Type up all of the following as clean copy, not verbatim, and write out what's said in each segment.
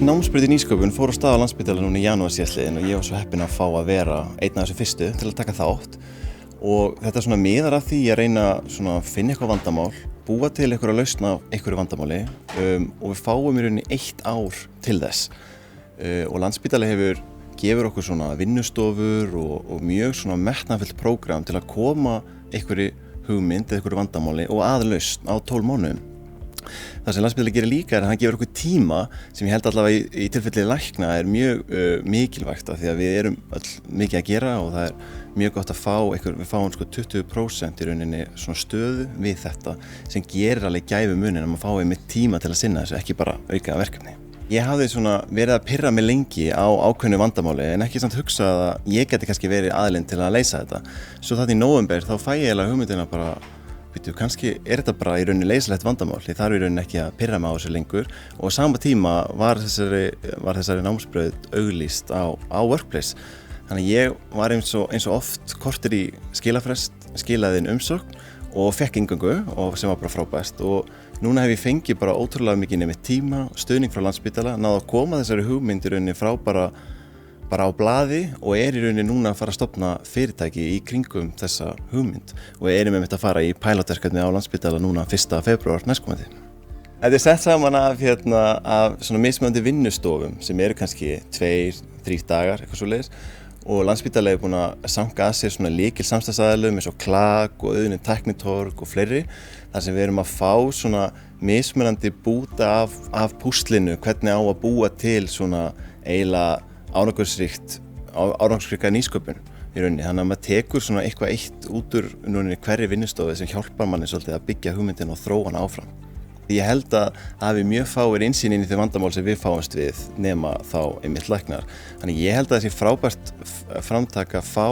Námsbraut í nýsköpun fór á stað á Landspítala núna í janúar síðastliðinn og ég var svo heppinn að fá að vera einn af þessu fyrstu til að taka þátt og þetta svona miðar að því að reyna svona að finna eitthvað vandamál, búa til einhverja lausn á einhverju vandamáli og við fáum í rauninni 1 ár til þess og Landspítali gefur okkur svona vinnustofur og mjög svona metnaðarfullt prógram til að koma einhverju hugmynd eða einhverju vandamáli og að lausn á 12 mánuðum. Það sem Landspítali gerir líka er að hann gefur okkur tíma sem ég held allavega í tilfelli lækna er mjög mikilvægt af því að við erum öll mikið að gera og það er mjög gott að fá við fáum sko 20% í rauninni svona stöðu við þetta sem gerir alveg gæfumuninn að maður fái með tíma til að sinna þessu, ekki bara auka verkefni. Ég hafði svona verið að pirra mig lengi á ákveðnu vandamáli en ekki samt hugsað að ég geti kannski verið aðilinn til að leysa þetta. Svo þarna í nóvember þá fæ ég eiginlega hugmyndina bara kannski þetta bara í rauninni leysilegt vandamál, ég þarf í rauninni ekki að pirra mig á þessu lengur og á sama tíma var þessari námsbraut auglýst á Workplace. Þannig ég var eins og oft korter í skilafrest, skilaði inn umsókn og fekk inngöngu og sem var bara frábært og núna hef ég fengið bara ótrúlega mikið með tíma, stuðning frá Landspítala, náð að koma þessari hugmynd í rauninni frá bara á blaði og í rauninni núna að fara að stofna fyrirtæki í kringum þessa hugmynd og erum einmitt að fara í pilotverkefni á Landspítala núna 1. febrúar næstkomandi. Þetta sett saman af svona mismunandi vinnustofum sem eru kannski 2-3 dagar, eitthvað svoleiðis og Landspítali búinn að sanka að sér svona lykilsamstarfsaðilum eins og KLAK og Auðnin Tæknitorg og fleiri þar sem við erum að fá svona mismunandi búta af púslinu, hvernig á að búa til svona eiginlega árangursríka nýsköpun í rauninni. Þannig að maður tekur svona eitthvað eitt út úr hverri vinnustofu sem hjálpar manni svolítið að byggja hugmyndina og þróa hana áfram. Ég held að það hafi mjög fáir innsýn inn í þau vandamál sem við fáumst við nema þá einmitt læknar. Þannig ég held að þessi frábært framtak að fá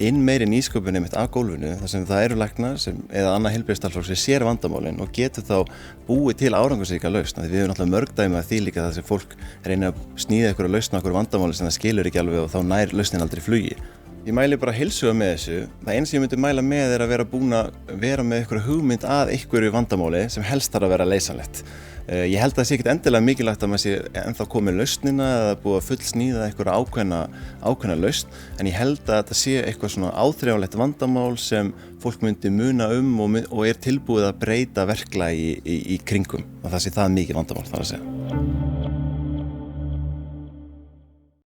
inn meiri nýsköpun einmitt af gólfinu þar sem það eru læknar eða annað heilbrigðisstarfsfólk sem sér vandamálin og getur þá búið til árangursríka lausn. Því við höfum náttúrulega mörg dæmi af því líka þar sem fólk reynir að sníða einhverja lausn á einhverju vandamáli sem það skilur ekki alveg og þá nær lausnin aldrei flugi. Ég mæli bara heilsuga með þessu. Það eina sem ég myndi mæla með er að vera búin að vera með einhverja hugmynd að einhverju vandamáli sem helst þarf að vera leysanlegt. Ég held að það sé ekkert endilega mikilvægt að maður sé ennþá komið lausnina eða búið að fullsníða einhverja ákveðna lausn en ég held að þetta sé eitthvað svona áþreifanlegt vandamál sem fólk myndi muna og er tilbúið að breyta verklagi í kringum og það sé það mikið vandamál þar að segja.